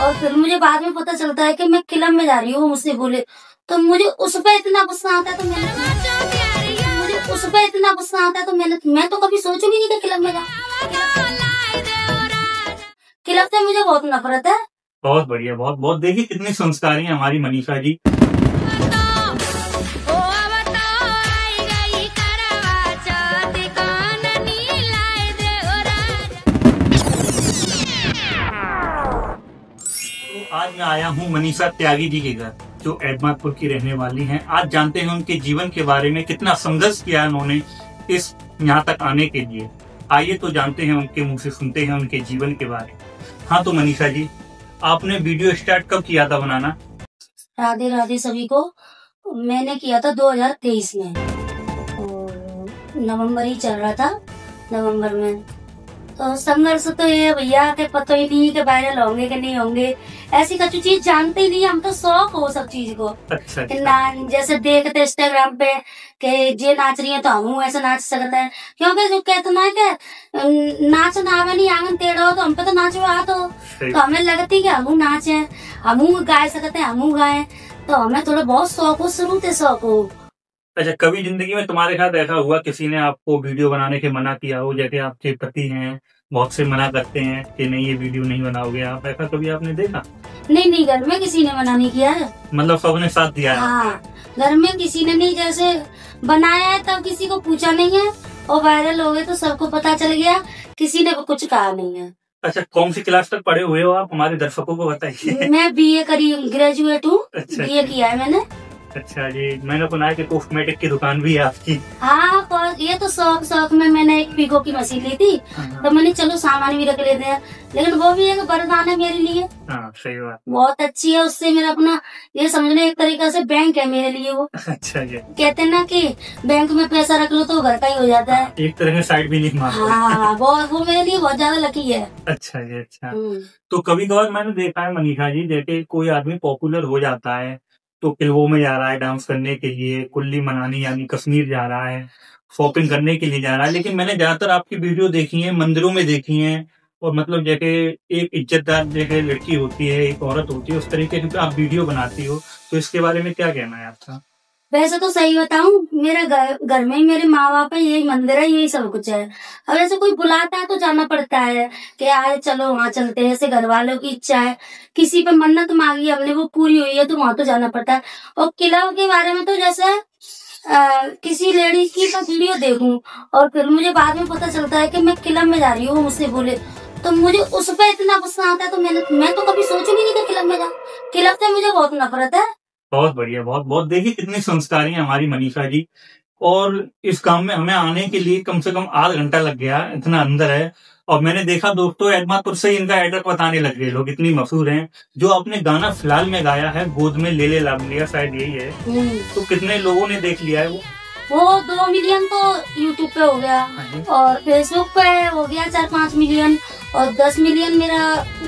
और फिर मुझे बाद में पता चलता है कि मैं क्लब में जा रही हूँ, वो मुझसे बोले, तो मुझे उस पर इतना गुस्सा आता है। तो मैं तो कभी सोचूंगी नहीं कि क्लब में जाऊँ। क्लब से मुझे बहुत नफरत है। बहुत बढ़िया, बहुत बहुत। देखिए कितनी संस्कारी है हमारी मनीषा जी। आज मैं आया हूँ मनीषा त्यागी जी के घर, जो एडमातपुर की रहने वाली हैं। आज जानते हैं उनके जीवन के बारे में, कितना संघर्ष किया उन्होंने इस यहाँ तक आने के लिए। आइए तो जानते हैं उनके मुंह से, सुनते हैं उनके जीवन के बारे में। हाँ तो मनीषा जी, आपने वीडियो स्टार्ट कब किया था बनाना? राधे राधे सभी को। मैंने किया था 2023 में, और नवंबर ही चल रहा था। नवंबर में तो संघर्ष तो ये भैया के पता ही नहीं कि वायरल होंगे कि नहीं होंगे, ऐसी कच्ची चीज जानते ही नहीं। हम तो शौक हो सब चीज को। अच्छा। जैसे देखते इंस्टाग्राम पे के जे नाच रही है तो हम ऐसे नाच सकते हैं, क्योंकि जो कहते ना कि नाच नावे नहीं आंगन टेढ़ा हो, तो हम पे तो नाच तो हमें लगती कि हम नाचे, हम गा सकते हैं, हम गाए। तो हमें थोड़ा बहुत शौक हो, शुरू से शौक हो। अच्छा, कभी जिंदगी में तुम्हारे साथ ऐसा हुआ किसी ने आपको वीडियो बनाने के मना किया हो? जैसे आपके पति हैं, बहुत से मना करते हैं कि नहीं ये वीडियो नहीं बनाओगे आप, ऐसा कभी आपने देखा? नहीं, घर में किसी ने मना नहीं किया है। मतलब सबने साथ दिया है? हाँ, घर में किसी ने नहीं। जैसे बनाया है तब किसी को पूछा नहीं है, और वायरल हो गए तो सबको पता चल गया, किसी ने कुछ कहा नहीं है। अच्छा, कौन सी क्लास तक पढ़े हुए हो आप, हमारे दर्शकों को बताइए। मैं BA करी, ग्रेजुएट हूँ। अच्छा, BA किया है मैंने। अच्छा जी, मैंने सुना है कि कॉस्मेटिक की दुकान भी है आपकी। हाँ, ये तो शौक में मैंने एक पीको की मशीन ली थी, तो मैंने चलो सामान भी रख लेते हैं, लेकिन वो भी एक वरदान है मेरे लिए। हाँ, सही बात। बहुत अच्छी है, उससे मेरा अपना ये समझने एक तरीका से बैंक है मेरे लिए वो। अच्छा जी। कहते हैं ना कि बैंक में पैसा रख लो तो घर का ही हो जाता है। एक तरह से साइड भी नहीं मारता। हाँ, वो मेरे लिए बहुत ज्यादा लकी है। अच्छा जी, अच्छा। तो कभी कभार मैंने देखा है मनीषा जी, जैसे कोई आदमी पॉपुलर हो जाता है तो फिल्मों में जा रहा है डांस करने के लिए, कुल्ली मनाने यानी कश्मीर जा रहा है, शॉपिंग करने के लिए जा रहा है, लेकिन मैंने ज्यादातर आपकी वीडियो देखी है, मंदिरों में देखी है। और मतलब जैसे एक इज्जतदार जैसे लड़की होती है, एक औरत होती है, उस तरीके से आप वीडियो बनाती हो, तो इसके बारे में क्या कहना है आपका? वैसे तो सही बताऊं, मेरा घर में ही मेरे माँ बाप है, यही मंदिर है, यही सब कुछ है। अब ऐसे कोई बुलाता है तो जाना पड़ता है कि आज चलो वहाँ चलते हैं, ऐसे घर वालों की इच्छा है, किसी पे मन्नत मांगी हमने वो पूरी हुई है तो वहाँ तो जाना पड़ता है। और किला के बारे में तो जैसे किसी लेडी की मैं वीडियो देखूं और फिर मुझे बाद में पता चलता है कि मैं क्लब में जा रही हूँ, मुझसे बोले, तो मुझे उस पर इतना गुस्सा आता है। तो मैं तो कभी सोचूंगी नहीं कि क्लब में जाऊँ। क्लब से मुझे बहुत नफरत है। बहुत बढ़िया, बहुत बहुत। देखिए कितनी संस्कारी है हमारी मनीषा जी। और इस काम में हमें आने के लिए कम से कम आधा घंटा लग गया, इतना अंदर है। और मैंने देखा दोस्तों, एडमातपुर से इनका एड्रेस बताने लग गए लोग, इतनी मशहूर हैं। जो आपने गाना फिलहाल में गाया है, गोद में ले ले लाभ लिया, शायद यही है, तो कितने लोगों ने देख लिया है वो 2 मिलियन तो यूट्यूब पे हो गया, और फेसबुक पे हो गया 4-5 मिलियन, और 10 मिलियन मेरा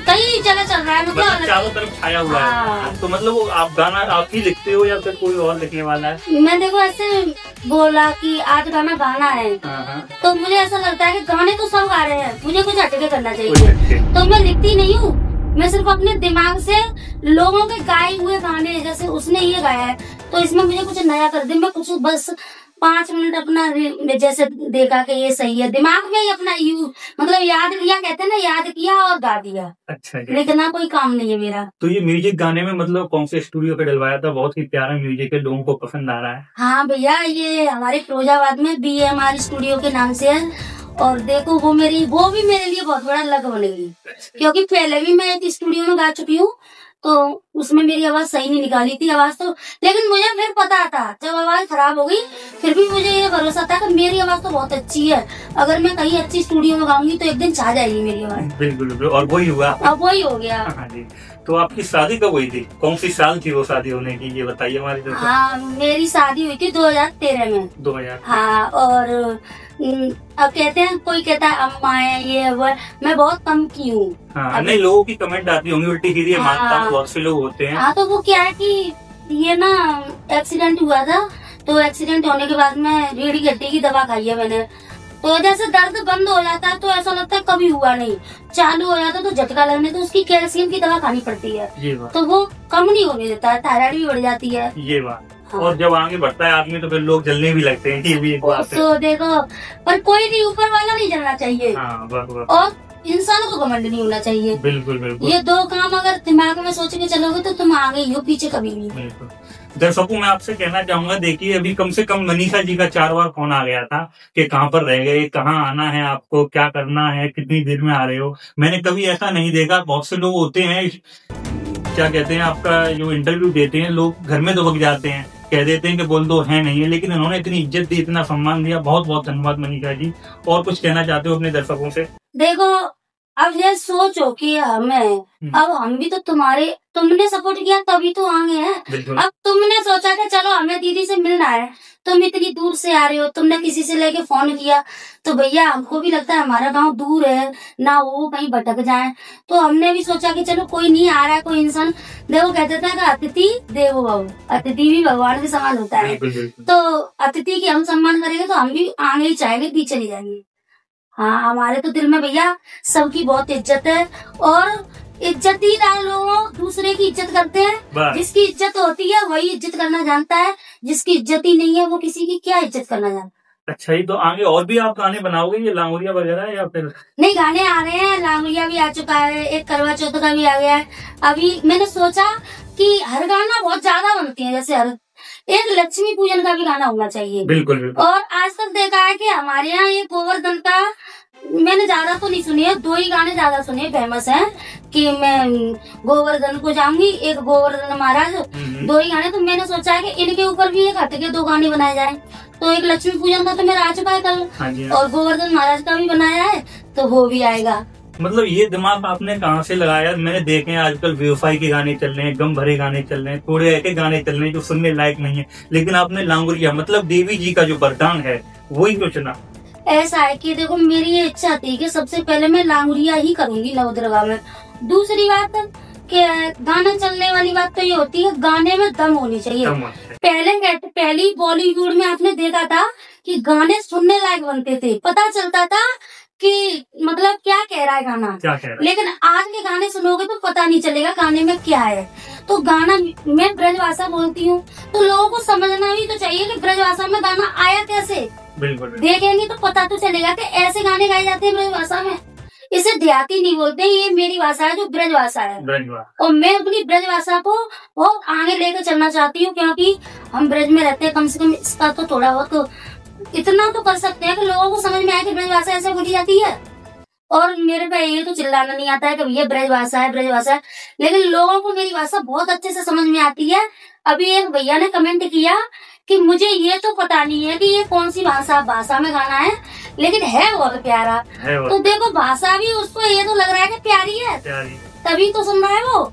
कई जगह चल रहा है। मतलब चारों तरफ छाया हुआ है। तो मतलब वो आप गाना आप ही लिखते हो या फिर कोई और लिखने वाला है? मैं देखो ऐसे बोला कि आज गाना गाना है, तो मुझे ऐसा लगता है कि गाने तो सब गा रहे हैं, मुझे कुछ हटके करना चाहिए। तो मैं लिखती नहीं हूँ, मैं सिर्फ अपने दिमाग से लोगों के गाए हुए गाने, जैसे उसने ये गाया है तो इसमें मुझे कुछ नया कर दे, मैं कुछ बस 5 मिनट अपना जैसे देखा कि ये सही है, दिमाग में ही अपना मतलब याद किया, कहते हैं ना, याद किया और गा दिया। अच्छा, लिखना कोई काम नहीं है मेरा। तो ये म्यूजिक गाने में मतलब कौन से स्टूडियो पे डलवाया था? बहुत ही प्यारा म्यूजिक है, लोगों को पसंद आ रहा है। हाँ भैया, ये हमारे फिरोजाबाद में BMR स्टूडियो के नाम से है। और देखो वो भी मेरे लिए बहुत बड़ा लक बनेगी, क्योंकि पहले भी मैं एक स्टूडियो में गा चुकी हूँ, तो उसमें मेरी आवाज सही नहीं निकाली थी आवाज तो, लेकिन मुझे फिर पता था जब आवाज खराब हो गई, फिर भी मुझे ये भरोसा था कि मेरी आवाज तो बहुत अच्छी है, अगर मैं कहीं अच्छी स्टूडियो में गाऊंगी तो एक दिन छा जाएगी मेरी आवाज। बिल्कुल बिल्कुल, और वही हुआ। अब वही हो गया। हाँ जी। तो आपकी शादी कब हुई थी? कौन सी साल थी वो शादी होने की, ये बताइए हमारी तरफ। हाँ, मेरी शादी हुई थी 2013 में। 2000। हाँ, और अब कहते हैं, कोई कहता है अम्मा है, ये वो, मैं बहुत कम की हूँ। हाँ, नहीं, लोगों की कमेंट आती होंगी उल्टी सीधी, मानता हूँ बहुत से लोग होते हैं। हाँ, तो वो क्या है कि ये ना एक्सीडेंट हुआ था, तो एक्सीडेंट होने के बाद में रीढ़ की हड्डी की दवा खाई है मैंने, तो जैसे दर्द बंद हो जाता है तो ऐसा लगता है कभी हुआ नहीं, चालू हो जाता है तो झटका लगने तो उसकी कैल्शियम की दवा खानी पड़ती है, तो वो कम नहीं होने देता है, थायराइड भी बढ़ जाती है। ये बात। हाँ। और जब आगे बढ़ता है आदमी तो फिर लोग जलने भी लगते हैं, ये भी एक बात है। तो देखो, पर कोई नहीं, ऊपर वाला नहीं जलना चाहिए। हाँ, और इंसान को घमंड नहीं होना चाहिए। बिल्कुल बिल्कुल। ये दो काम अगर दिमाग में सोच के चलोगे तो तुम आगे ही हो, पीछे कभी नहीं। बिल्कुल। दर्शकों मैं आपसे कहना चाहूंगा, देखिए अभी कम से कम मनीषा जी का 4 बार फोन आ गया था कि कहाँ पर रह गए, कहाँ आना है आपको, क्या करना है, कितनी देर में आ रहे हो। मैंने कभी ऐसा नहीं देखा। बहुत से लोग होते हैं, क्या कहते हैं, आपका जो इंटरव्यू देते हैं लोग घर में दबक जाते हैं, कह देते हैं कि बोल दो है नहीं है, लेकिन उन्होंने इतनी इज्जत दी, इतना सम्मान दिया। बहुत बहुत धन्यवाद मनीषा जी। और कुछ कहना चाहते हो अपने दर्शकों से? देखो, अब ये सोचो कि हमें, अब हम भी तो तुमने सपोर्ट किया तभी तो आगे हैं। अब तुमने सोचा कि चलो हमें दीदी से मिलना है, तुम इतनी दूर से आ रहे हो, तुमने किसी से लेके फोन किया तो भैया हमको भी लगता है हमारा गांव दूर है ना, वो कहीं भटक जाए, तो हमने भी सोचा कि चलो कोई नहीं आ रहा है, कोई इंसान। देखो कहते थे कि अतिथि देवो भव, अतिथि भी भगवान के समान होता है। तो अतिथि की हम सम्मान करेंगे तो हम भी आगे ही चाहेंगे, पीछे नहीं जाएंगे। हाँ, हमारे तो दिल में भैया सबकी बहुत इज्जत है, और इज्जतदार लोग दूसरे की इज्जत करते हैं। जिसकी इज्जत होती है वही इज्जत करना जानता है, जिसकी इज्जत ही नहीं है वो किसी की क्या इज्जत करना जानता है। अच्छा, ही तो आगे और भी आप गाने बनाओगे ये लांगुरिया वगैरह, या फिर? नहीं, गाने आ रहे हैं, लांगुरिया भी आ चुका है, एक करवा चौथ का भी आ गया है। अभी मैंने सोचा कि हर गाना बहुत ज्यादा बनती है, जैसे एक लक्ष्मी पूजन का भी गाना होना चाहिए। बिल्कुल बिल्कुल। और आज तक देखा है कि हमारे यहाँ ये गोवर्धन का मैंने ज्यादा तो नहीं सुनी है, 2 ही गाने ज्यादा सुने फेमस हैं कि मैं गोवर्धन को जाऊंगी, एक गोवर्धन महाराज, 2 ही गाने। तो मैंने सोचा है कि इनके ऊपर भी एक हटके 2 गाने बनाए जाए। तो एक लक्ष्मी पूजन का तो मेरा आ चुका है कल, और गोवर्धन महाराज का भी बनाया है तो वो भी आएगा। मतलब ये दिमाग आपने कहाँ से लगाया? मैंने देखे हैं आजकल बेवफाई के गाने चल रहे हैं, गम भरे गाने चल रहे हैं, थोड़े ऐसे गाने चल रहे हैं जो सुनने लायक नहीं है, लेकिन आपने लांगुरिया मतलब देवी जी का जो वरदान है वही तो चुना। ऐसा है कि देखो, मेरी ये इच्छा थी कि सबसे पहले मैं लांगुरिया ही करूंगी नवदुर्गा में। दूसरी बात कि गाना चलने वाली बात तो ये होती है, गाने में दम होनी चाहिए। पहले बॉलीवुड में आपने देखा था कि गाने सुनने लायक बनते थे, पता चलता था कि मतलब क्या कह रहा है गाना, लेकिन आज के गाने सुनोगे तो पता नहीं चलेगा गाने में क्या है। तो गाना, मैं ब्रजभाषा बोलती हूँ तो लोगों को समझना भी तो चाहिए कि ब्रजभाषा में गाना आया कैसे। बिल्कुल। देखेंगे तो पता तो चलेगा कि ऐसे गाने गाए जाते हैं ब्रजभाषा में। इसे देहाती नहीं बोलते, ये मेरी भाषा है जो ब्रजभाषा है, और मैं अपनी ब्रजभाषा को बहुत आगे लेकर चलना चाहती हूँ, क्योंकि हम ब्रज में रहते हैं। कम से कम इसका तो थोड़ा बहुत इतना तो कर सकते हैं कि लोगों को समझ में आए कि ब्रजभाषा ऐसे बोली जाती है। और मेरे पे ये तो चिल्लाना नहीं आता है कि भैया ब्रजभाषा है, ब्रजभाषा है, लेकिन लोगों को मेरी भाषा बहुत अच्छे से समझ में आती है। अभी एक भैया ने कमेंट किया कि मुझे ये तो पता नहीं है कि ये कौन सी भाषा में गाना है, लेकिन है बहुत प्यारा है। तो देखो, भाषा भी उसको ये तो लग रहा है कि प्यारी है, तभी तो सुन रहा है वो।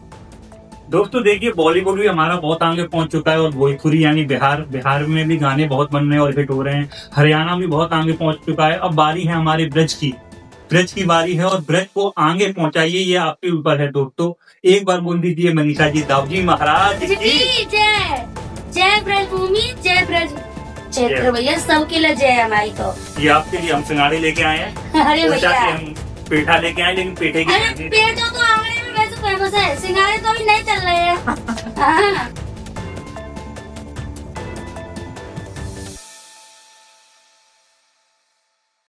दोस्तों देखिए, बॉलीवुड भी हमारा बहुत आगे पहुंच चुका है, और भोजपुरी यानी बिहार में भी गाने बहुत बन रहे हैं और हिट हो रहे हैं। हरियाणा भी बहुत आगे पहुंच चुका है। अब बारी है हमारे ब्रज की बारी है, और ब्रज को आगे पहुंचाइए, ये आपके ऊपर है दोस्तों। एक बार बोल दीजिए मनीषा जी, दाऊजी महाराज की जय। जय ब्रज भूमि, जय ब्रज क्षेत्र भैया, सबके लिए जय हमारी। तो ये आपके लिए हम सिंगाड़े लेके आए हैं। अरे भैया, हम पेठा लेके आए, लेकिन पेठे की पेठा तो आंगने में वैसे फेमस है, सिंगाड़े तो अभी नहीं चल रहे हैं।